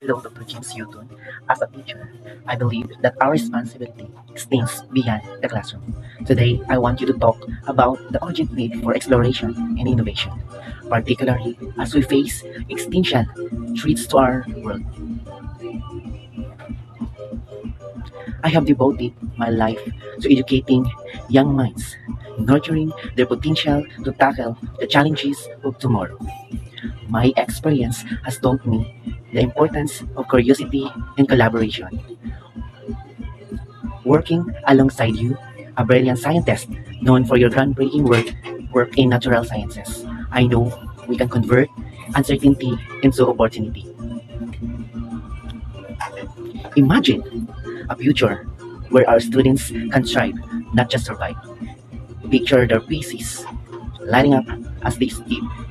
Hello, Dr. James Newton. As a teacher, I believe that our responsibility extends beyond the classroom. Today, I want you to talk about the urgent need for exploration and innovation, particularly as we face extinction threats to our world. I have devoted my life to educating young minds, nurturing their potential to tackle the challenges of tomorrow. My experience has taught me the importance of curiosity and collaboration. Working alongside you, a brilliant scientist known for your groundbreaking work in natural sciences, I know we can convert uncertainty into opportunity. Imagine a future where our students can thrive, not just survive. Picture their faces lighting up as they step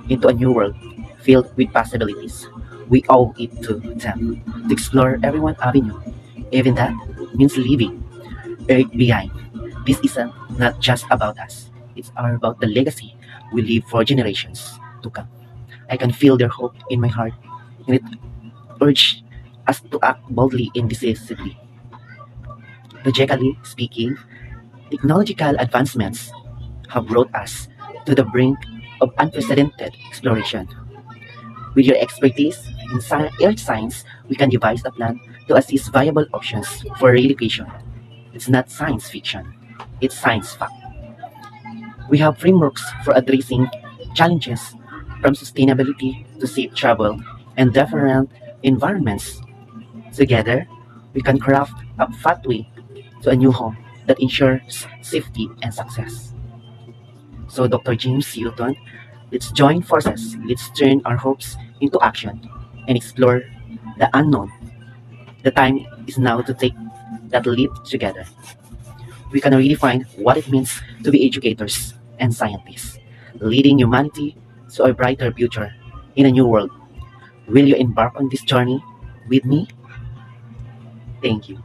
into a new world filled with possibilities. We owe it to them to explore every one avenue. Even that means leaving Earth behind. This isn't not just about us. It's about the legacy we leave for generations to come. I can feel their hope in my heart, and it urges us to act boldly and decisively. Logically speaking, technological advancements have brought us to the brink of unprecedented exploration. With your expertise in earth science, we can devise a plan to assist viable options for relocation. It's not science fiction, it's science fact. We have frameworks for addressing challenges from sustainability to safe travel and different environments. Together, we can craft a pathway to a new home that ensures safety and success. So, Dr. James Hilton, let's join forces. Let's turn our hopes into action and explore the unknown. The time is now to take that leap together. We can redefine what it means to be educators and scientists, leading humanity to a brighter future in a new world. Will you embark on this journey with me? Thank you.